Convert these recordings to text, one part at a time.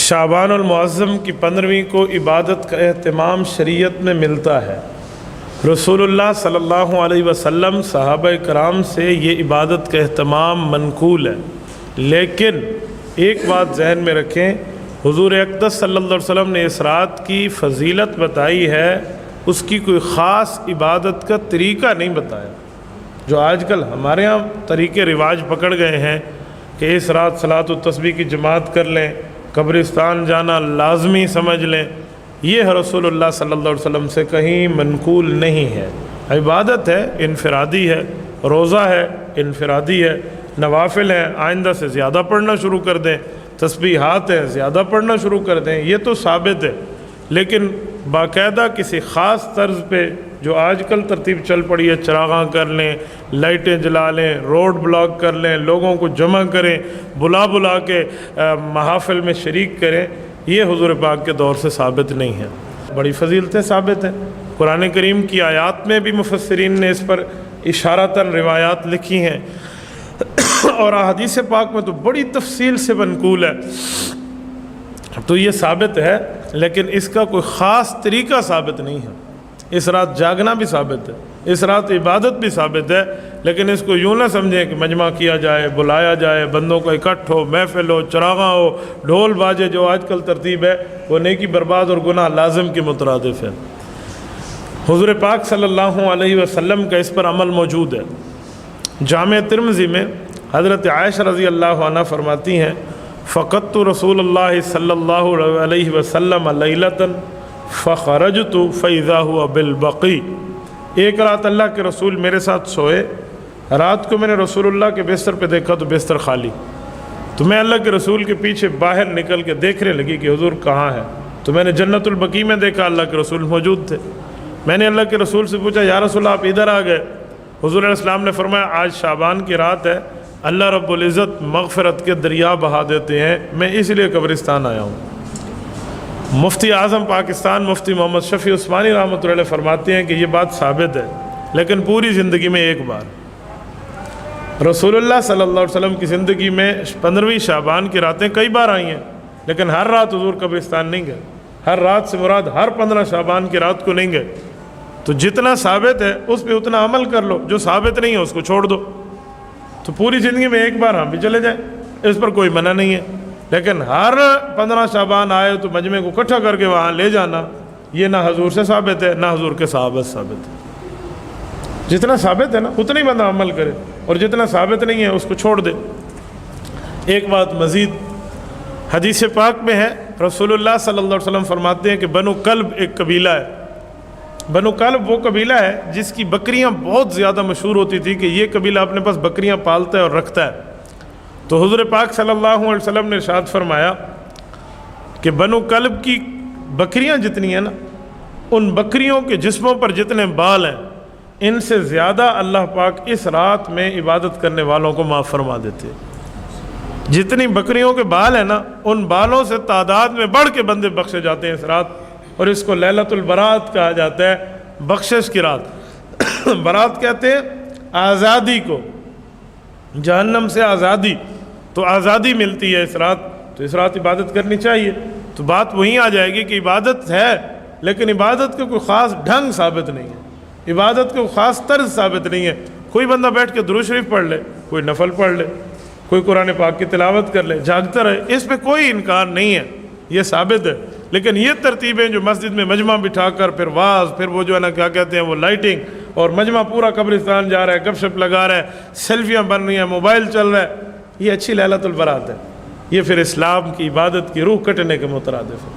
شعبان المعظم کی 15ویں کو عبادت کا اہتمام شریعت میں ملتا ہے۔ رسول اللہ صلی اللہ علیہ وسلم صحابہ کرام سے یہ عبادت کا اہتمام منقول ہے، لیکن ایک بات ذہن میں رکھیں، حضور اقدس صلی اللہ علیہ وسلم نے اس رات کی فضیلت بتائی ہے، اس کی کوئی خاص عبادت کا طریقہ نہیں بتایا۔ جو آج کل ہمارے ہاں طریقے رواج پکڑ گئے ہیں کہ اس رات صلاۃ التسبیح کی جماعت کر لیں، قبرستان جانا لازمی سمجھ لیں، یہ رسول اللہ صلی اللہ علیہ وسلم سے کہیں منقول نہیں ہے۔ عبادت ہے، انفرادی ہے، روزہ ہے، انفرادی ہے، نوافل ہیں، آئندہ سے زیادہ پڑھنا شروع کر دیں، تسبیحات ہیں، زیادہ پڑھنا شروع کر دیں، یہ تو ثابت ہے۔ لیکن باقاعدہ کسی خاص طرز پہ جو آج کل ترتیب چل پڑی ہے، چراغاں کر لیں، لائٹیں جلا لیں، روڈ بلاک کر لیں، لوگوں کو جمع کریں، بلا کے محافل میں شریک کریں، یہ حضور پاک کے دور سے ثابت نہیں ہے۔ بڑی فضیلتیں ثابت ہیں، قرآن کریم کی آیات میں بھی مفسرین نے اس پر اشارتاً روایات لکھی ہیں، اور احادیث پاک میں تو بڑی تفصیل سے منقول ہے، تو یہ ثابت ہے، لیکن اس کا کوئی خاص طریقہ ثابت نہیں ہے۔ اس رات جاگنا بھی ثابت ہے، اس رات عبادت بھی ثابت ہے، لیکن اس کو یوں نہ سمجھیں کہ مجمع کیا جائے، بلایا جائے، بندوں کا اکٹھ ہو، محفل ہو، چراغاں ہو، ڈھول باجے، جو آج کل ترتیب ہے وہ نیکی برباد اور گناہ لازم کے مترادف ہے۔ حضور پاک صلی اللہ علیہ وسلم کا اس پر عمل موجود ہے۔ جامع ترمذی میں حضرت عائشہ رضی اللہ عنہ فرماتی ہیں، فقدت رسول اللہ صلی اللہ علیہ وسلم لیلۃ فخرجت فاذا هو بالبقیع۔ ایک رات اللہ کے رسول میرے ساتھ سوئے، رات کو میں نے رسول اللہ کے بستر پہ دیکھا تو بستر خالی، تو میں اللہ کے رسول کے پیچھے باہر نکل کے دیکھنے لگی کہ حضور کہاں ہے، تو میں نے جنت البقیع میں دیکھا اللہ کے رسول موجود تھے۔ میں نے اللہ کے رسول سے پوچھا، یا رسول اللہ آپ ادھر آ گئے؟ حضور علیہ السلام نے فرمایا، آج شعبان کی رات ہے، اللہ رب العزت مغفرت کے دریا بہا دیتے ہیں، میں اس لیے قبرستان آیا ہوں۔ مفتی اعظم پاکستان مفتی محمد شفیع عثمانی رحمۃ اللہ علیہ فرماتے ہیں کہ یہ بات ثابت ہے، لیکن پوری زندگی میں ایک بار رسول اللہ صلی اللہ علیہ وسلم کی زندگی میں 15ویں شعبان کی راتیں کئی بار آئی ہیں، لیکن ہر رات حضور قبرستان نہیں گئے۔ ہر رات سے مراد ہر 15 شعبان کی رات کو نہیں گئے۔ تو جتنا ثابت ہے اس پہ اتنا عمل کر لو، جو ثابت نہیں ہے اس کو چھوڑ دو۔ تو پوری زندگی میں ایک بار ہم بھی چلے جائیں، اس پر کوئی منع نہیں ہے، لیکن ہر 15 شعبان آئے تو مجمع کو اکٹھا کر کے وہاں لے جانا، یہ نہ حضور سے ثابت ہے نہ حضور کے صحابہ سے ثابت ہے۔ جتنا ثابت ہے نا اتنا ہی بندہ عمل کرے، اور جتنا ثابت نہیں ہے اس کو چھوڑ دے۔ ایک بات مزید حدیث پاک میں ہے، رسول اللہ صلی اللہ علیہ وسلم فرماتے ہیں کہ بنو کلب ایک قبیلہ ہے۔ بنو کلب وہ قبیلہ ہے جس کی بکریاں بہت زیادہ مشہور ہوتی تھی کہ یہ قبیلہ اپنے پاس بکریاں پالتا ہے اور رکھتا ہے۔ تو حضور پاک صلی اللہ علیہ وسلم نے ارشاد فرمایا کہ بنو کلب کی بکریاں جتنی ہیں نا، ان بکریوں کے جسموں پر جتنے بال ہیں، ان سے زیادہ اللہ پاک اس رات میں عبادت کرنے والوں کو معاف فرما دیتے ہیں۔ جتنی بکریوں کے بال ہیں نا، ان بالوں سے تعداد میں بڑھ کے بندے بخشے جاتے ہیں اس رات، اور اس کو لیلۃ البرات کہا جاتا ہے، بخشش کی رات۔ برات کہتے ہیں آزادی کو، جہنم سے آزادی، تو آزادی ملتی ہے اس رات، تو اس رات عبادت کرنی چاہیے۔ تو بات وہیں آ جائے گی کہ عبادت ہے، لیکن عبادت کا کوئی خاص ڈھنگ ثابت نہیں ہے، عبادت کا کوئی خاص طرز ثابت نہیں ہے۔ کوئی بندہ بیٹھ کے درود شریف پڑھ لے، کوئی نفل پڑھ لے، کوئی قرآن پاک کی تلاوت کر لے، جاگتا رہے، اس پہ کوئی انکار نہیں ہے، یہ ثابت ہے۔ لیکن یہ ترتیبیں جو مسجد میں مجمع بٹھا کر پھر واز، پھر وہ جو ہے نا کیا کہتے ہیں وہ لائٹنگ، اور مجمع پورا قبرستان جا رہا ہے، گپ شپ لگا رہا ہے، سیلفیاں بن رہی ہیں، موبائل چل رہا ہے، یہ اچھی لیلۃ البرات ہے، یہ پھر اسلام کی عبادت کی روح کٹنے کے مترادف ہے۔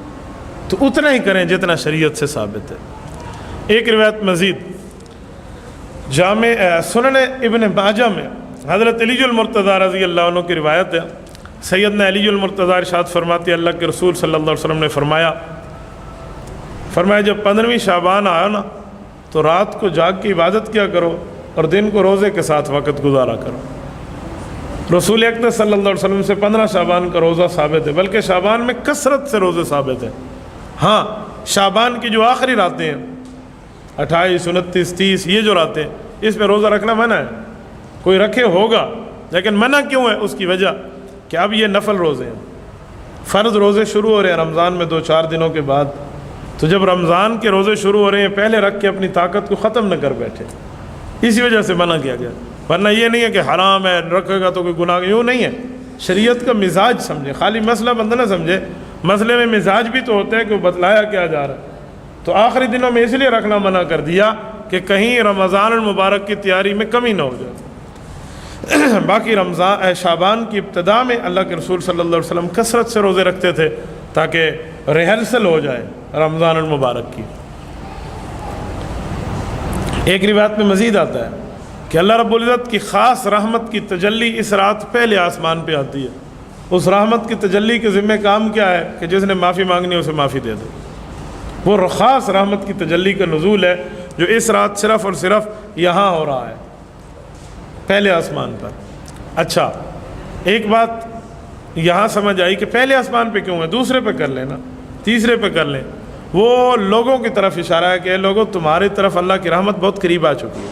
تو اتنا ہی کریں جتنا شریعت سے ثابت ہے۔ ایک روایت مزید جامع سنن ابن ماجہ میں حضرت علی المرتضیٰ رضی اللہ عنہ کی روایت ہے، سیدنا علی المرتضیٰ ارشاد فرماتے ہیں، اللہ کے رسول صلی اللہ علیہ وسلم نے فرمایا جب 15ویں شعبان آیا نا تو رات کو جاگ کے عبادت کیا کرو، اور دن کو روزے کے ساتھ وقت گزارا کرو۔ رسول اقدس صلی اللہ علیہ وسلم سے 15 شعبان کا روزہ ثابت ہے، بلکہ شعبان میں کثرت سے روزے ثابت ہیں۔ ہاں، شعبان کی جو آخری راتیں ہیں 28، 29، 30، یہ جو راتیں، اس میں روزہ رکھنا منع ہے۔ کوئی رکھے ہوگا، لیکن منع کیوں ہے؟ اس کی وجہ کہ اب یہ نفل روزے ہیں، فرض روزے شروع ہو رہے ہیں رمضان میں 2-4 دنوں کے بعد، تو جب رمضان کے روزے شروع ہو رہے ہیں پہلے رکھ کے اپنی طاقت کو ختم نہ کر بیٹھے، اسی وجہ سے منع کیا گیا۔ ورنہ یہ نہیں ہے کہ حرام ہے رکھے گا تو کوئی گناہ، یوں نہیں ہے۔ شریعت کا مزاج سمجھے، خالی مسئلہ بندہ نہ سمجھے، مسئلے میں مزاج بھی تو ہوتا ہے کہ وہ بتلایا کیا جا رہا ہے۔ تو آخری دنوں میں اس لیے رکھنا منع کر دیا کہ کہیں رمضان المبارک کی تیاری میں کمی نہ ہو جائے۔ باقی رمضان شعبان کی ابتدا میں اللہ کے رسول صلی اللہ علیہ وسلم کثرت سے روزے رکھتے تھے تاکہ ریہرسل ہو جائے رمضان المبارک کی۔ ایک روایت میں مزید آتا ہے کہ اللہ رب العزت کی خاص رحمت کی تجلی اس رات پہلے آسمان پہ آتی ہے۔ اس رحمت کی تجلی کے ذمہ کام کیا ہے کہ جس نے معافی مانگنی اسے معافی دے دے۔ وہ خاص رحمت کی تجلی کا نزول ہے جو اس رات صرف اور صرف یہاں ہو رہا ہے، پہلے آسمان پر۔ اچھا، ایک بات یہاں سمجھ آئی کہ پہلے آسمان پہ کیوں ہے، دوسرے پہ کر لیں نا، تیسرے پہ کر لیں۔ وہ لوگوں کی طرف اشارہ ہے کہ اے لوگوں تمہاری طرف اللہ کی رحمت بہت قریب آ چکی ہے،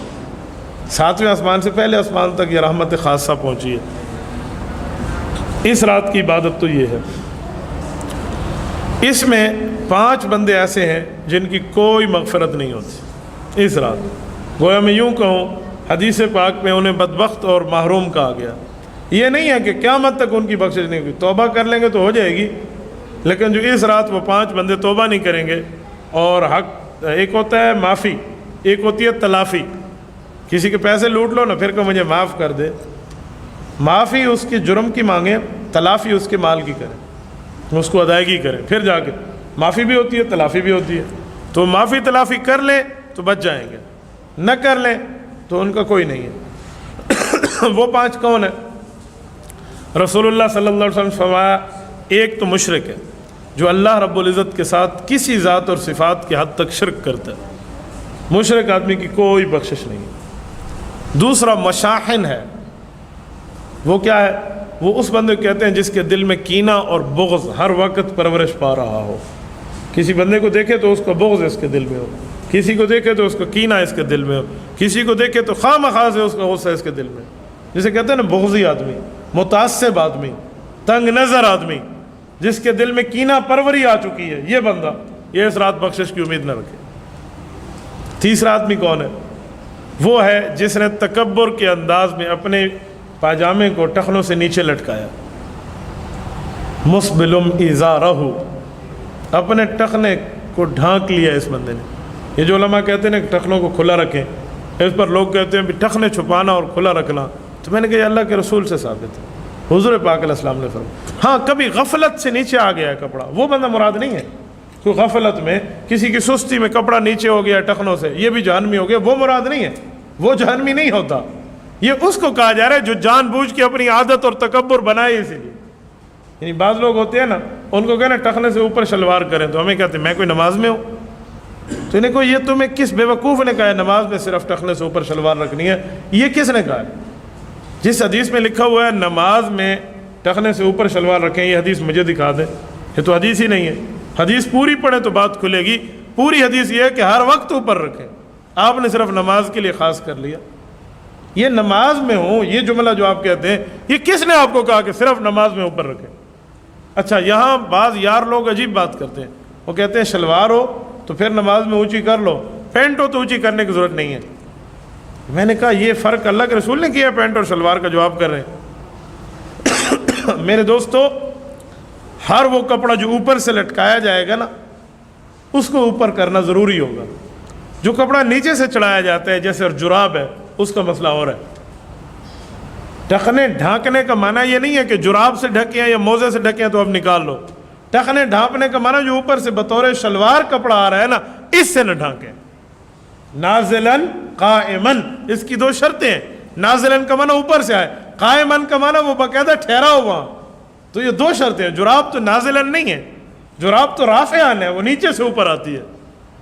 7ویں آسمان سے پہلے آسمان تک یہ رحمت خاصہ پہنچی ہے۔ اس رات کی عبادت تو یہ ہے۔ اس میں 5 بندے ایسے ہیں جن کی کوئی مغفرت نہیں ہوتی اس رات۔ گویا میں یوں کہوں حدیث پاک میں انہیں بدبخت اور محروم کہا گیا۔ یہ نہیں ہے کہ قیامت تک ان کی بخشش نہیں ہوگی، توبہ کر لیں گے تو ہو جائے گی، لیکن جو اس رات وہ 5 بندے توبہ نہیں کریں گے اور حق، ایک ہوتا ہے معافی، ایک ہوتی ہے تلافی۔ کسی کے پیسے لوٹ لو نا، پھر کہ مجھے معاف کر دے، معافی اس کے جرم کی مانگیں، تلافی اس کے مال کی کریں، اس کو ادائیگی کریں، پھر جا کے معافی بھی ہوتی ہے تلافی بھی ہوتی ہے۔ تو معافی تلافی کر لیں تو بچ جائیں گے، نہ کر لیں تو ان کا کوئی نہیں ہے۔ وہ 5 کون ہیں؟ رسول اللہ صلی اللہ علیہ وسلم فرمایا ایک تو مشرک ہے جو اللہ رب العزت کے ساتھ کسی ذات اور صفات کی حد تک شرک کرتا ہے، مشرک آدمی کی کوئی بخشش نہیں ہے۔ دوسرا مشاحن ہے، وہ کیا ہے؟ وہ اس بندے کو کہتے ہیں جس کے دل میں کینہ اور بغض ہر وقت پرورش پا رہا ہو۔ کسی بندے کو دیکھے تو اس کا بغض اس کے دل میں ہو، کسی کو دیکھے تو اس کا کینہ اس کے دل میں ہو، کسی کو دیکھے تو خواہ مخواہ سے اس کا غصہ اس کے دل میں، جسے کہتے ہیں نا بغضی آدمی، متعصب آدمی، تنگ نظر آدمی، جس کے دل میں کینہ پروری آ چکی ہے، یہ بندہ یہ اس رات بخشش کی امید نہ رکھے۔ تیسرا آدمی کون ہے؟ وہ ہے جس نے تکبر کے انداز میں اپنے پاجامے کو ٹخنوں سے نیچے لٹکایا، مسبلم ازارہ، اپنے ٹخنے کو ڈھانک لیا اس بندے نے۔ یہ جو علماء کہتے ہیں کہ ٹخنوں کو کھلا رکھیں، اس پر لوگ کہتے ہیں بھی ٹخنے چھپانا اور کھلا رکھنا، تو میں نے کہا یہ اللہ کے رسول سے ثابت ہے، حضور پاک علیہ السلام نے فرمایا۔ ہاں کبھی غفلت سے نیچے آ گیا ہے کپڑا، وہ بندہ مراد نہیں ہے۔ کوئی غفلت میں کسی کی سستی میں کپڑا نیچے ہو گیا ٹخنوں سے، یہ بھی جہنمی ہو گیا، وہ مراد نہیں ہے، وہ جہنمی نہیں ہوتا۔ یہ اس کو کہا جا رہا ہے جو جان بوجھ کے اپنی عادت اور تکبر بنائے اسی لیے۔ یعنی بعض لوگ ہوتے ہیں نا، ان کو کہنا ٹخنے سے اوپر شلوار کریں، تو ہمیں کہتے ہیں میں کوئی نماز میں ہوں، تو انہیں کو یہ تمہیں کس بے وقوف نے کہا ہے نماز میں صرف ٹخنے سے اوپر شلوار رکھنی ہے؟ یہ کس نے کہا ہے؟ جس حدیث میں لکھا ہوا ہے نماز میں ٹخنے سے اوپر شلوار رکھیں، یہ حدیث مجھے دکھا دیں، یہ تو حدیث ہی نہیں ہے۔ حدیث پوری پڑھیں تو بات کھلے گی۔ پوری حدیث یہ ہے کہ ہر وقت اوپر رکھیں، آپ نے صرف نماز کے لیے خاص کر لیا۔ یہ نماز میں ہوں، یہ جملہ جو آپ کہتے ہیں، یہ کس نے آپ کو کہا کہ صرف نماز میں اوپر رکھیں؟ اچھا، یہاں بعض یار لوگ عجیب بات کرتے ہیں، وہ کہتے ہیں شلوار ہو تو پھر نماز میں اونچی کر لو، پینٹ ہو تو اونچی کرنے کی ضرورت نہیں ہے۔ میں نے کہا یہ فرق اللہ کے رسول نے کیا پینٹ اور شلوار کا جو آپ کر رہے ہیں؟ میرے دوستو، ہر وہ کپڑا جو اوپر سے لٹکایا جائے گا نا، اس کو اوپر کرنا ضروری ہوگا۔ جو کپڑا نیچے سے چڑھایا جاتا ہے جیسے جراب ہے، اس کا مسئلہ اور ہے۔ ٹخنے ڈھانکنے کا معنی یہ نہیں ہے کہ جراب سے ڈھکیں یا موزے سے ڈھکیں تو اب نکال لو۔ ٹخنے ڈھانپنے کا معنی جو اوپر سے بطور شلوار کپڑا آ رہا ہے نا، اس سے نہ ڈھانکیں۔ نازلن قائمن، اس کی 2 شرطیں ہیں۔ نازلن کا معنی اوپر سے آئے، قائمن کا معنی وہ باقاعدہ ٹھہرا ہوا، تو یہ 2 شرطیں ہیں۔ جراب تو نازلن نہیں ہے، جراب تو رافعن ہے، وہ نیچے سے اوپر آتی ہے،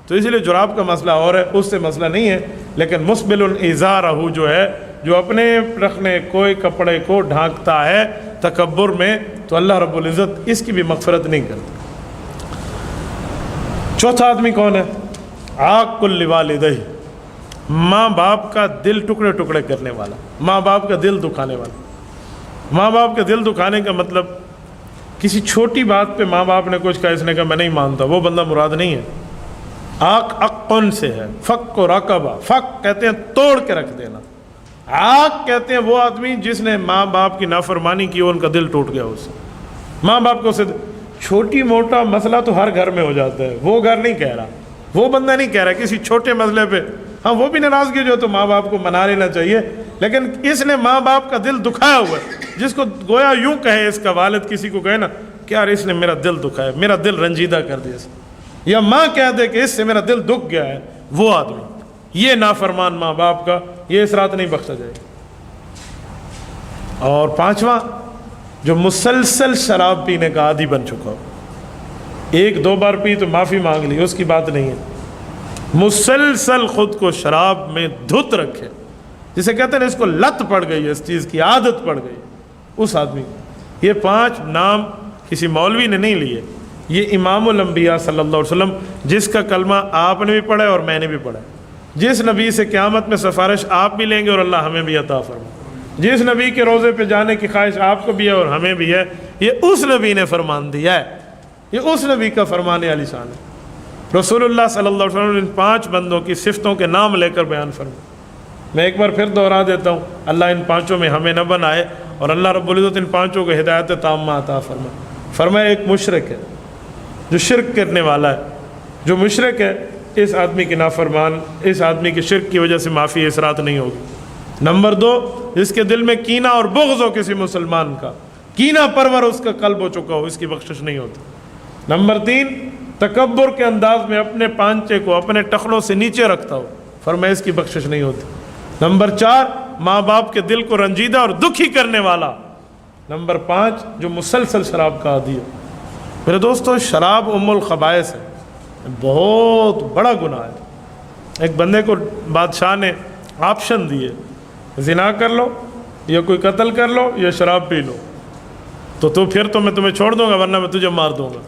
تو اس لیے جراب کا مسئلہ اور ہے، اس سے مسئلہ نہیں ہے۔ لیکن مسبل ازارہ جو ہے، جو اپنے رکھنے کوئی کپڑے کو ڈھانکتا ہے تکبر میں، تو اللہ رب العزت اس کی بھی مغفرت نہیں کرتا۔ چوتھا آدمی کون ہے؟ عاق لوالدیہ، ماں باپ کا دل ٹکڑے ٹکڑے کرنے والا، ماں باپ کا دل دکھانے والا۔ ماں باپ کا دل دکھانے کا مطلب کسی چھوٹی بات پہ ماں باپ نے کچھ کہا، اس نے کہا میں نہیں مانتا، وہ بندہ مراد نہیں ہے۔ آق اقن سے ہے، فک و رقبہ، فک کہتے ہیں توڑ کے رکھ دینا، آق کہتے ہیں وہ آدمی جس نے ماں باپ کی نافرمانی کی اور ان کا دل ٹوٹ گیا اس سے۔ ماں باپ کو چھوٹی موٹا مسئلہ تو ہر گھر میں ہو جاتا ہے، وہ گھر نہیں کہہ رہا، وہ بندہ نہیں کہہ رہا کسی چھوٹے مسئلے پہ ہاں وہ بھی ناراضگی جو تو ماں باپ کو منا لینا چاہیے، لیکن اس نے ماں باپ کا دل دکھایا ہوا ہے، جس کو گویا یوں کہے اس کا والد کسی کو کہے نا کہ یار اس نے میرا دل دکھایا، میرا دل رنجیدہ کر دیا، یا ماں کہہ دے کہ اس سے میرا دل دکھ گیا ہے، وہ آدمی یہ نافرمان ماں باپ کا یہ اس رات نہیں بخشا جائے گا۔ اور پانچواں، جو مسلسل شراب پینے کا عادی بن چکا ہو، ایک دو بار پی تو معافی مانگ لی، اس کی بات نہیں ہے، مسلسل خود کو شراب میں دھت رکھے، جسے کہتے ہیں نا اس کو لت پڑ گئی ہے، اس چیز کی عادت پڑ گئی، اس آدمی کو۔ یہ 5 نام کسی مولوی نے نہیں لیے، یہ امام الانبیاء صلی اللہ علیہ وسلم جس کا کلمہ آپ نے بھی پڑھا ہے اور میں نے بھی پڑھا ہے، جس نبی سے قیامت میں سفارش آپ بھی لیں گے اور اللہ ہمیں بھی عطا فرمائے، جس نبی کے روزے پہ جانے کی خواہش آپ کو بھی ہے اور ہمیں بھی ہے، یہ اس نبی نے فرمان دیا ہے، یہ اس نبی کا فرمان علی شان ہے۔ رسول اللہ صلی اللہ علیہ وسلم نے ان 5 بندوں کی صفتوں کے نام لے کر بیان فرمائے۔ میں ایک بار پھر دوہرا دیتا ہوں، اللہ ان 5 میں ہمیں نہ بنائے اور اللہ رب العزت ان 5 کو ہدایت تامہ عطا فرمائے۔ فرمایا ایک مشرک ہے جو شرک کرنے والا ہے، جو مشرک ہے اس آدمی کی نافرمان، اس آدمی کی شرک کی وجہ سے معافی اس رات نہیں ہوگی۔ نمبر 2، جس کے دل میں کینہ اور بغض ہو کسی مسلمان کا، کینہ پرور اس کا قلب ہو چکا ہو، اس کی بخشش نہیں ہوتی۔ نمبر 3، تکبر کے انداز میں اپنے پانچے کو اپنے ٹخنوں سے نیچے رکھتا ہو، فرمایا اس کی بخشش نہیں ہوتی۔ نمبر 4، ماں باپ کے دل کو رنجیدہ اور دکھی کرنے والا۔ نمبر 5، جو مسلسل شراب کا عادی ہے۔ میرے دوستو، شراب ام الخبائث ہے، بہت بڑا گناہ ہے۔ ایک بندے کو بادشاہ نے آپشن دیے، زنا کر لو یا کوئی قتل کر لو یا شراب پی لو، تو پھر تو میں تمہیں چھوڑ دوں گا ورنہ میں تجھے مار دوں گا۔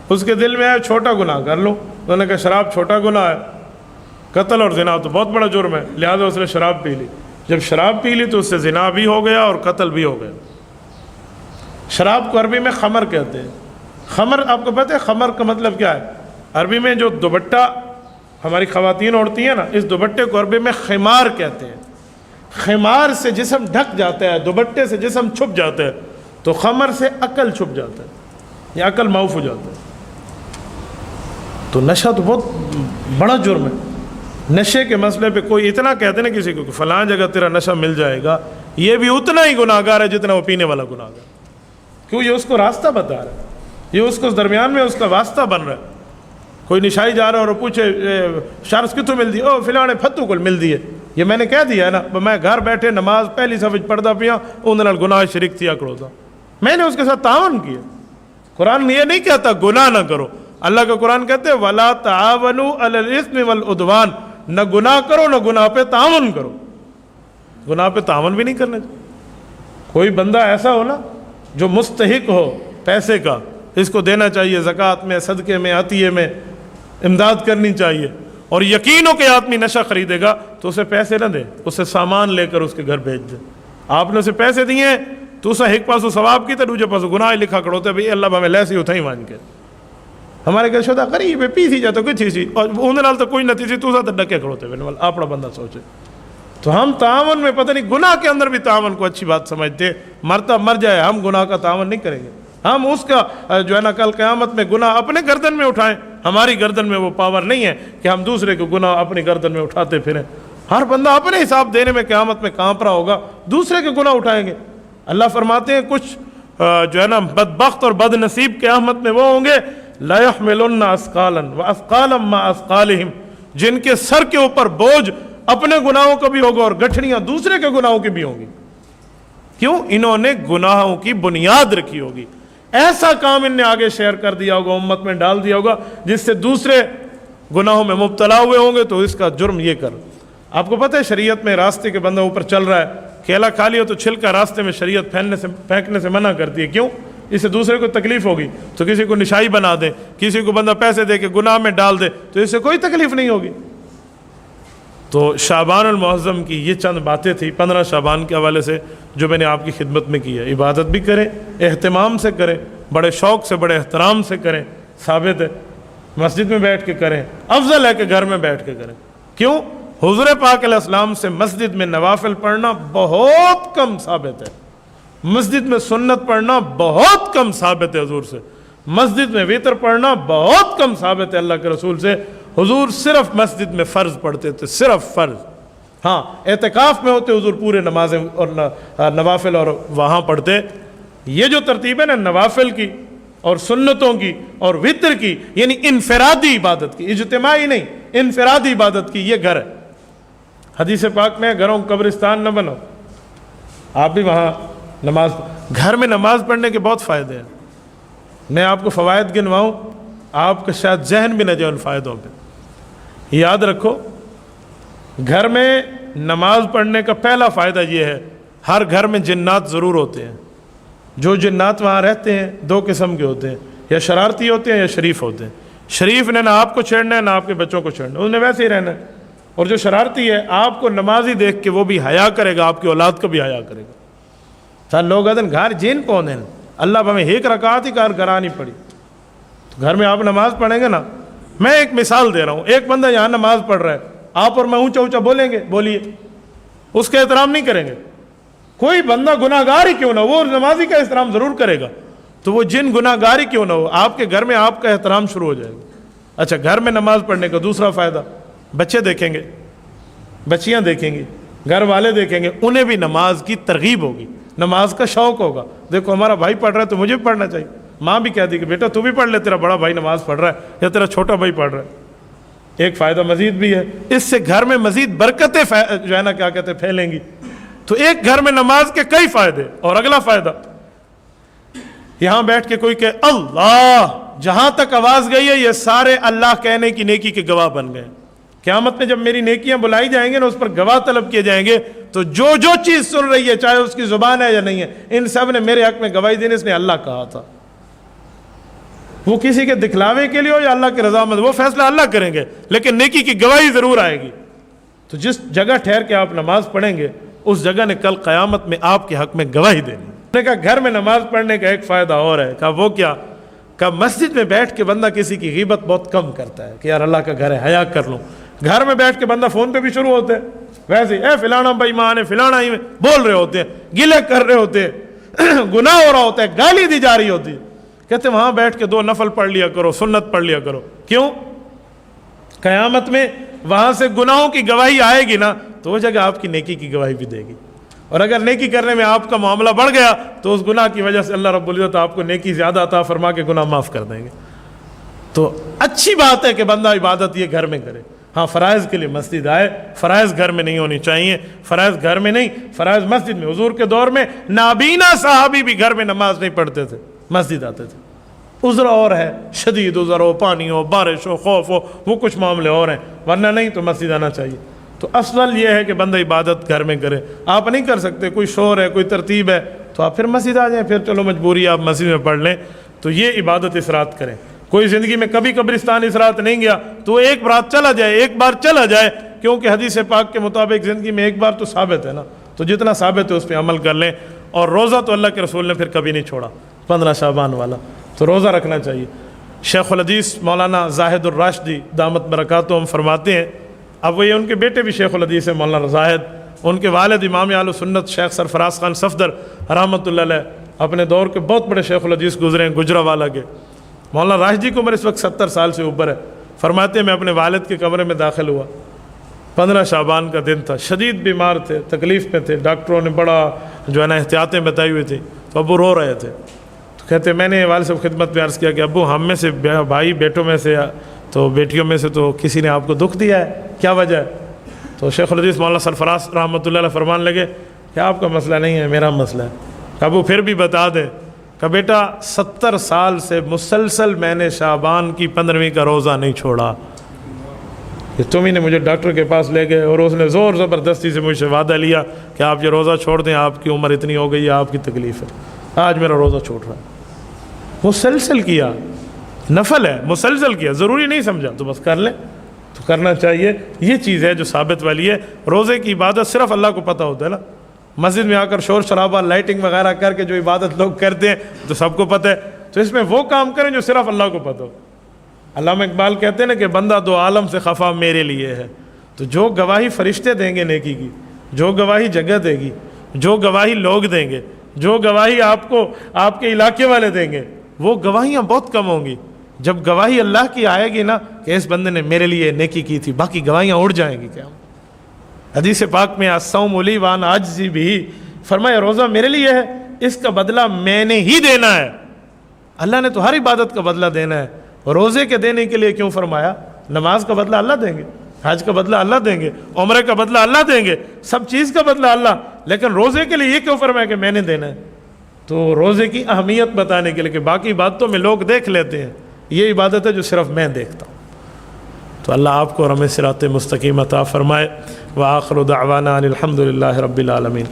اس کے دل میں آیا چھوٹا گناہ کر لو، انہوں نے کہا شراب چھوٹا گناہ ہے، قتل اور زنا تو بہت بڑا جرم ہے، لہذا اس نے شراب پی لی۔ جب شراب پی لی تو اس سے زنا بھی ہو گیا اور قتل بھی ہو گیا۔ شراب کو عربی میں خمر کہتے ہیں۔ خمر آپ کو پتہ ہے خمر کا مطلب کیا ہے؟ عربی میں جو دوپٹہ ہماری خواتین اوڑھتی ہیں نا، اس دوپٹے کو عربی میں خمار کہتے ہیں۔ خمار سے جسم ڈھک جاتا ہے، دوپٹے سے جسم چھپ جاتا ہے، تو خمر سے عقل چھپ جاتا ہے یا عقل معاف ہو جاتا ہے۔ تو نشہ تو بہت بڑا جرم ہے۔ نشے کے مسئلے پہ کوئی اتنا کہتے نا کسی کو کہ فلاں جگہ تیرا نشہ مل جائے گا، یہ بھی اتنا ہی گناہ گار ہے جتنا وہ پینے والا گناہ گار، کیوں یہ اس کو راستہ بتا رہا ہے، یہ اس کو درمیان میں اس کا واسطہ بن رہا ہے۔ کوئی نشائی جا رہا ہے اور پوچھے شارس کتوں مل دی، او فلاں پھتو کو مل دی ہے، یہ میں نے کہہ دیا ہے نا، میں گھر بیٹھے نماز پہلی صف پڑھتا پیا ان نال گناہ شرک تھیا کرو تھا، میں نے اس کے ساتھ تعاون کیا۔ قرآن یہ نہیں کہتا گناہ نہ کرو، اللہ کا قرآن کہتے ہیں وَلَا تَعَاوَنُوا عَلَى الْإِثْمِ وَالْعُدْوَانِ، نہ گناہ کرو نہ گناہ پہ تعاون کرو، گناہ پہ تعاون بھی نہیں کرنا چاہیے۔ کوئی بندہ ایسا ہو نا جو مستحق ہو پیسے کا، اس کو دینا چاہیے، زکوٰۃ میں، صدقے میں، عطیے میں امداد کرنی چاہیے، اور یقین ہو کہ آدمی نشہ خریدے گا تو اسے پیسے نہ دے، اسے سامان لے کر اس کے گھر بھیج دے۔ آپ نے اسے پیسے دیے ہیں تو اسے ایک پاسو ثواب کی تو دوسرے پاسو گناہ لکھا کھڑوتے بھئی اللہ ہمیں لیسی اتھائی مان کے ہمارے گھر شدہ قریب ہے پی سی جاتا کوئی تھی سی اور اندر نال تو کوئی نہ تھی سی تو اسے ڈکے کھڑوتے بھئی اپنا بندہ سوچے۔ تو ہم تعاون میں پتہ نہیں گناہ کے اندر بھی تعاون کو اچھی بات سمجھتے، مرتا مر جائے ہم گناہ کا تعاون نہیں کریں گے، ہم اس کا جو ہے نا کل قیامت میں گناہ اپنے گردن میں اٹھائیں، ہماری گردن میں وہ پاور نہیں ہے کہ ہم دوسرے کو گناہ اپنی گردن میں اٹھاتے پھریں۔ ہر بندہ اپنے حساب دینے میں قیامت میں کانپ رہا ہوگا، دوسرے کے گناہ اٹھائیں گے۔ اللہ فرماتے ہیں کچھ جو ہے نا بدبخت اور بد نصیب قیامت میں وہ ہوں گے لا يحملن اثقالا واثقالا مع اثقالهم، جن کے سر کے اوپر بوجھ اپنے گناہوں کا بھی ہوگا اور گٹھڑیاں دوسرے کے گناہوں کی بھی ہوں گی۔ کیوں؟ انہوں نے گناہوں کی بنیاد رکھی ہوگی، ایسا کام ان نے آگے شیئر کر دیا ہوگا، امت میں ڈال دیا ہوگا جس سے دوسرے گناہوں میں مبتلا ہوئے ہوں گے، تو اس کا جرم یہ کر۔ آپ کو پتہ ہے شریعت میں راستے کے بندہ اوپر چل رہا ہے، کیلا کھا لیا تو چھلکا راستے میں شریعت پھینکنے سے منع کرتی ہے، کیوں؟ اس سے دوسرے کو تکلیف ہوگی، تو کسی کو نشائی بنا دے، کسی کو بندہ پیسے دے کے گناہ میں ڈال دے تو اس سے کوئی تکلیف نہیں ہوگی۔ تو شعبان المعظم کی یہ چند باتیں تھیں 15 شعبان کے حوالے سے جو میں نے آپ کی خدمت میں کی ہے۔ عبادت بھی کریں، اہتمام سے کریں، بڑے شوق سے بڑے احترام سے کریں، ثابت ہے۔ مسجد میں بیٹھ کے کریں، افضل ہے کہ گھر میں بیٹھ کے کریں۔ کیوں؟ حضور پاک علیہ السلام سے مسجد میں نوافل پڑھنا بہت کم ثابت ہے، مسجد میں سنت پڑھنا بہت کم ثابت ہے حضور سے، مسجد میں وتر پڑھنا بہت کم ثابت ہے اللہ کے رسول سے۔ حضور صرف مسجد میں فرض پڑھتے تھے، صرف فرض۔ ہاں اعتکاف میں ہوتے حضور پورے نمازیں اور نوافل اور وہاں پڑھتے۔ یہ جو ترتیب ہے نا نوافل کی اور سنتوں کی اور وتر کی، یعنی انفرادی عبادت کی، اجتماعی نہیں، انفرادی عبادت کی، یہ گھر ہے۔ حدیث پاک میں گھروں قبرستان نہ بنو، آپ بھی وہاں نماز، گھر میں نماز پڑھنے کے بہت فائدے ہیں۔ میں آپ کو فوائد گنواؤں، آپ کا شاید ذہن بھی نہ جائے ان فائدوں پہ۔ یاد رکھو، گھر میں نماز پڑھنے کا پہلا فائدہ یہ ہے، ہر گھر میں جنات ضرور ہوتے ہیں۔ جو جنات وہاں رہتے ہیں دو قسم کے ہوتے ہیں، یا شرارتی ہوتے ہیں یا شریف ہوتے ہیں۔ شریف نے نہ آپ کو چھیڑنا ہے نہ آپ کے بچوں کو چھیڑنا ہے، انہوں نے ویسے ہی رہنا ہے۔ اور جو شرارتی ہے آپ کو نمازی دیکھ کے وہ بھی حیا کرے گا، آپ کی اولاد کو بھی حیا کرے گا۔ سر لوگ آدھن گھر جین کون ہیں، اللہ ہمیں ایک رکعت ہی کار کرانی پڑی، تو گھر میں آپ نماز پڑھیں گے نا۔ میں ایک مثال دے رہا ہوں، ایک بندہ یہاں نماز پڑھ رہا ہے، آپ اور میں اونچا اونچا بولیں گے، بولیے، اس کا احترام نہیں کریں گے۔ کوئی بندہ گناہ گار ہی کیوں نہ ہو، وہ نمازی کا احترام ضرور کرے گا، تو وہ جن گناہ گار ہی کیوں نہ ہو، آپ کے گھر میں آپ کا احترام شروع ہو جائے گا۔ اچھا، گھر میں نماز پڑھنے کا دوسرا فائدہ، بچے دیکھیں گے، بچیاں دیکھیں گی، گھر والے دیکھیں گے، انہیں بھی نماز کی ترغیب ہوگی، نماز کا شوق ہوگا۔ دیکھو ہمارا بھائی پڑھ رہا ہے تو مجھے بھی پڑھنا چاہیے۔ ماں بھی کہتی کہ بیٹا تو بھی پڑھ لے، تیرا بڑا بھائی نماز پڑھ رہا ہے یا تیرا چھوٹا بھائی پڑھ رہا ہے۔ ایک فائدہ مزید بھی ہے، اس سے گھر میں مزید برکتیں جو ہے نا کیا کہتے ہیں پھیلیں گی۔ تو ایک گھر میں نماز کے کئی فائدے۔ اور اگلا فائدہ، یہاں بیٹھ کے کوئی کہ اللہ، جہاں تک آواز گئی ہے یہ سارے اللہ کہنے کی نیکی کے گواہ بن گئے۔ قیامت میں جب میری نیکیاں بلائی جائیں گے نا، اس پر گواہ طلب کیے جائیں گے، تو جو جو چیز سن رہی ہے چاہے اس کی زبان ہے یا نہیں ہے، ان سب نے میرے حق میں گواہی دینی، اس نے اللہ کہا تھا۔ وہ کسی کے دکھلاوے کے لیے ہو یا اللہ کی رضامند، وہ فیصلہ اللہ کریں گے، لیکن نیکی کی گواہی ضرور آئے گی۔ تو جس جگہ ٹھہر کے آپ نماز پڑھیں گے، اس جگہ نے کل قیامت میں آپ کے حق میں گواہی دینی۔ نے کہا گھر میں نماز پڑھنے کا ایک فائدہ اور ہے۔ کہا وہ کیا؟ کہا مسجد میں بیٹھ کے بندہ کسی کی غیبت بہت کم کرتا ہے کہ یار اللہ کا گھر ہے، حیا کر لوں۔ گھر میں بیٹھ کے بندہ فون پہ بھی شروع ہوتے ہیں، ویسے اے فلانا بھائی مان ہے، فلانا ہی میں بول رہے ہوتے ہیں، گلے کر رہے ہوتے ہیں، گناہ ہو رہا ہوتا ہے، گالی دی جا رہی ہوتی ہے۔ کہتے وہاں بیٹھ کے 2 نفل پڑھ لیا کرو، سنت پڑھ لیا کرو۔ کیوں؟ قیامت میں وہاں سے گناہوں کی گواہی آئے گی نا، تو وہ جگہ آپ کی نیکی کی گواہی بھی دے گی۔ اور اگر نیکی کرنے میں آپ کا معاملہ بڑھ گیا تو اس گناہ کی وجہ سے اللہ رب العزت آپ کو نیکی زیادہ عطا فرما کے گناہ معاف کر دیں گے۔ تو اچھی بات ہے کہ بندہ عبادت یہ گھر میں کرے۔ ہاں فرائض کے لیے مسجد آئے، فرائض گھر میں نہیں ہونی چاہیے، فرائض گھر میں نہیں، فرائض مسجد میں۔ حضور کے دور میں نابینا صحابی بھی گھر میں نماز نہیں پڑھتے تھے، مسجد آتے تھے۔ عذر اور ہے، شدید عذر ہو، پانی ہو، بارش ہو، خوف ہو، وہ کچھ معاملے اور ہیں، ورنہ نہیں تو مسجد آنا چاہیے۔ تو افضل یہ ہے کہ بندہ عبادت گھر میں کرے۔ آپ نہیں کر سکتے، کوئی شور ہے، کوئی ترتیب ہے، تو آپ پھر مسجد آ جائیں، پھر چلو مجبوری آپ مسجد میں پڑھ لیں۔ تو یہ عبادت اس رات کریں۔ کوئی زندگی میں کبھی قبرستان اس رات نہیں گیا تو ایک رات چلا جائے، ایک بار چلا جائے، کیونکہ حدیث پاک کے مطابق زندگی میں ایک بار تو ثابت ہے نا، تو جتنا ثابت ہے اس پہ عمل کر لیں۔ اور روزہ تو اللہ کے رسول نے پھر کبھی نہیں چھوڑا، 15 شعبان والا، تو روزہ رکھنا چاہیے۔ شیخ الحدیث مولانا زاہد الراشدی دامت برکاتہم فرماتے ہیں، اب وہ یہ ان کے بیٹے بھی شیخ الحدیث ہیں مولانا زاہد، ان کے والد امام اہل سنت شیخ سرفراز خان صفدر رحمۃ اللہ علیہ اپنے دور کے بہت بڑے شیخ الحدیث گزرے ہیں گجرانوالہ کے۔ مولانا راشدی کی عمر اس وقت 70 سال سے اوپر ہے۔ فرماتے ہیں میں اپنے والد کے کمرے میں داخل ہوا، 15 شعبان کا دن تھا، شدید بیمار تھے، تکلیف میں تھے، ڈاکٹروں نے بڑا جو ہے نا احتیاطیں بتائی ہوئی تھیں، تو ابو رو رہے تھے۔ تو کہتے میں نے والد صاحب خدمت میں عرض کیا کہ ابو ہم میں سے بھائی بیٹوں میں سے تو بیٹیوں میں سے تو کسی نے آپ کو دکھ دیا ہے، کیا وجہ ہے؟ تو شیخ الحدیث مولانا سرفراز رحمۃ اللہ علیہ فرمان لگے کہ آپ کا مسئلہ نہیں ہے، میرا مسئلہ ہے۔ کہ ابو پھر بھی بتا دیں۔ کہ بیٹا 70 سال سے مسلسل میں نے شعبان کی 15ویں کا روزہ نہیں چھوڑا، کہ تم ہی نے مجھے ڈاکٹر کے پاس لے گئے اور اس نے زور زبردستی سے مجھ سے وعدہ لیا کہ آپ یہ روزہ چھوڑ دیں، آپ کی عمر اتنی ہو گئی ہے، آپ کی تکلیف ہے، آج میرا روزہ چھوٹ رہا ہے۔ مسلسل کیا، نفل ہے، مسلسل کیا، ضروری نہیں سمجھا تو بس کر لیں، تو کرنا چاہیے۔ یہ چیز ہے جو ثابت والی ہے۔ روزے کی عبادت صرف اللہ کو پتہ ہوتا ہے نا، مسجد میں آ کر شور شرابہ لائٹنگ وغیرہ کر کے جو عبادت لوگ کرتے ہیں تو سب کو پتہ ہے۔ تو تو اس میں وہ کام کریں جو صرف اللہ کو پتہ ہو۔ علامہ اقبال کہتے ہیں نا کہ بندہ دو عالم سے خفا میرے لیے ہے، تو جو گواہی فرشتے دیں گے نیکی کی، جو گواہی جگہ دے گی، جو گواہی لوگ دیں گے، جو گواہی آپ کو آپ کے علاقے والے دیں گے، وہ گواہیاں بہت کم ہوں گی۔ جب گواہی اللہ کی آئے گی نا کہ اس بندے نے میرے لیے نیکی کی تھی، باقی گواہیاں اڑ جائیں گی۔ کیا حدیث پاک میں الصوم لی وان عاجزی بھی، فرمایا روزہ میرے لیے ہے، اس کا بدلہ میں نے ہی دینا ہے۔ اللہ نے تو ہر عبادت کا بدلہ دینا ہے، روزے کے دینے کے لیے کیوں فرمایا؟ نماز کا بدلہ اللہ دیں گے، حج کا بدلہ اللہ دیں گے، عمرے کا بدلہ اللہ دیں گے، سب چیز کا بدلہ اللہ، لیکن روزے کے لیے یہ کیوں فرمایا کہ میں نے دینا ہے؟ تو روزے کی اہمیت بتانے کے لیے کہ باقی عبادتوں میں لوگ دیکھ لیتے ہیں، یہ عبادت ہے جو صرف میں دیکھتا ہوں۔ تو اللہ آپ کو اور ہمیں صراط مستقیم عطا فرمائے۔ وآخر دعوانا ان الحمد للہ رب العالمین۔